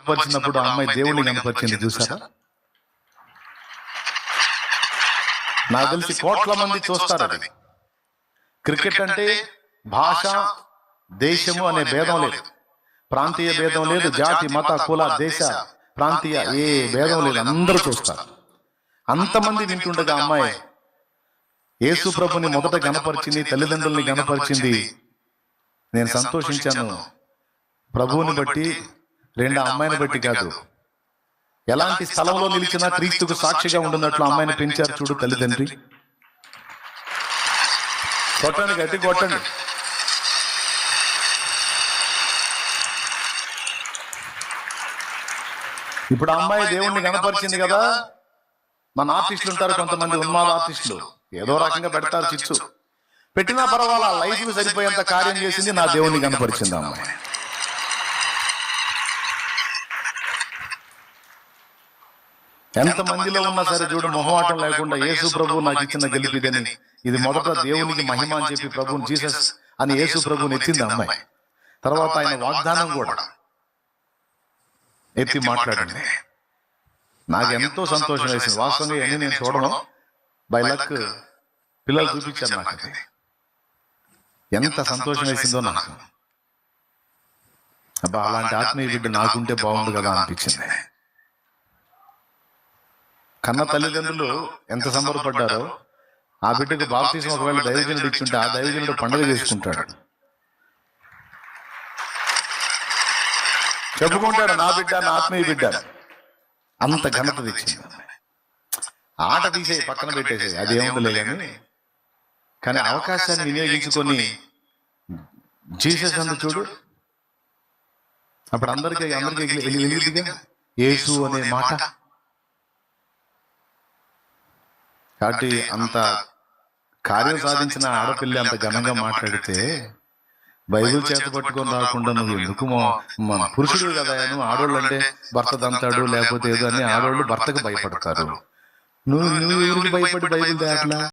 కనపరిచినప్పుడు ఆ అమ్మాయి దేవుడిని కనపరిచింది చూసారా? నాకు తెలిసి కోట్ల మంది చూస్తారు అది. క్రికెట్ అంటే భాష, దేశము అనే భేదం లేదు, ప్రాంతీయ భేదం లేదు, జాతి మత కుల దేశ ప్రాంతీయ ఏ భేదం లేదు, అందరూ చూస్తారు. అంతమంది వింటుండగా అమ్మాయి యేసు ప్రభుని మొదట గణపరిచింది, తల్లిదండ్రుల్ని గణపరిచింది. నేను సంతోషించాను ప్రభువుని బట్టి, రెండో అమ్మాయిని బట్టి కాదు. ఎలాంటి స్థలంలో నిలిచినా క్రీస్తుకు సాక్షిగా ఉండున్నట్లు అమ్మాయిని పెంచారు చూడు తల్లిదండ్రి. కొట్టండి, గట్టి కొట్టండి. ఇప్పుడు అమ్మాయి దేవుణ్ణి గణపరిచింది కదా. మన ఆర్టిస్టులు ఉంటారు కొంతమంది, ఉన్మాద ఆర్టిస్టులు, ఏదో రకంగా పెడతారు చిచ్చు. పెట్టినా పర్వాలా, లైఫ్ సరిపోయేంత కార్యం చేసింది, నా దేవుణ్ణి గణపరిచింది అమ్మాయి. ఎంత మందిలో ఉన్నా సరే చూడు, మొహమాటం లేకుండా యేసు ప్రభు నాకు ఇచ్చిన గెలిపిదని, ఇది మొదట దేవునికి మహిమ అని చెప్పి ప్రభుని జీసస్ అని యేసు ప్రభుని ఎత్తింది అమ్మాయి. తర్వాత ఆయన వాగ్దానం కూడా ఎత్తి మాట్లాడండి. నాకు ఎంతో సంతోషం వేసింది. వాస్తవంగా ఇవన్నీ నేను చూడను, బై లక్ పిల్లలు చూపించారు నాకు. అది ఎంత సంతోషం వేసిందో నాకు. అబ్బా, అలాంటి ఆత్మీయ బిడ్డ నాకుంటే బాగుండు కదా అనిపించింది. కన్న తల్లిదండ్రులు ఎంత సంబరపడ్డారో. ఆ బిడ్డకు బాప్తిజం ఒకవేళ దైవజనుడు ఇచ్చుంటే ఆ దైవజనుడు పండుగ చేసుకుంటాడు, చెప్పుకుంటాడు, నా బిడ్డ, నా ఆత్మీయ బిడ్డ. అంత ఘనత తెచ్చింది. ఆట తీసే పక్కన పెట్టేసే, అది ఏముందిలే కానీ అవకాశాన్ని వినియోగించుకొని జీసస్ అందు చూడు. అప్పుడు అందరికీ వెలిగిదిగా యేసు అనే మాట. కాబట్టి అంత కార్యం సాధించిన ఆడపిల్ల అంత ఘనంగా మాట్లాడితే, బైబిల్ చేత పట్టుకొని రాకుండా నువ్వు ఎందుకు, మన పురుషుడు కదా, నువ్వు ఆడోళ్ళు అంటే భర్త దంతాడు లేకపోతే ఏదో అని ఆడోళ్ళు భర్తకు భయపడతారు. నువ్వు ఎవరికి భయపడి బైబిల్ దాట్లా?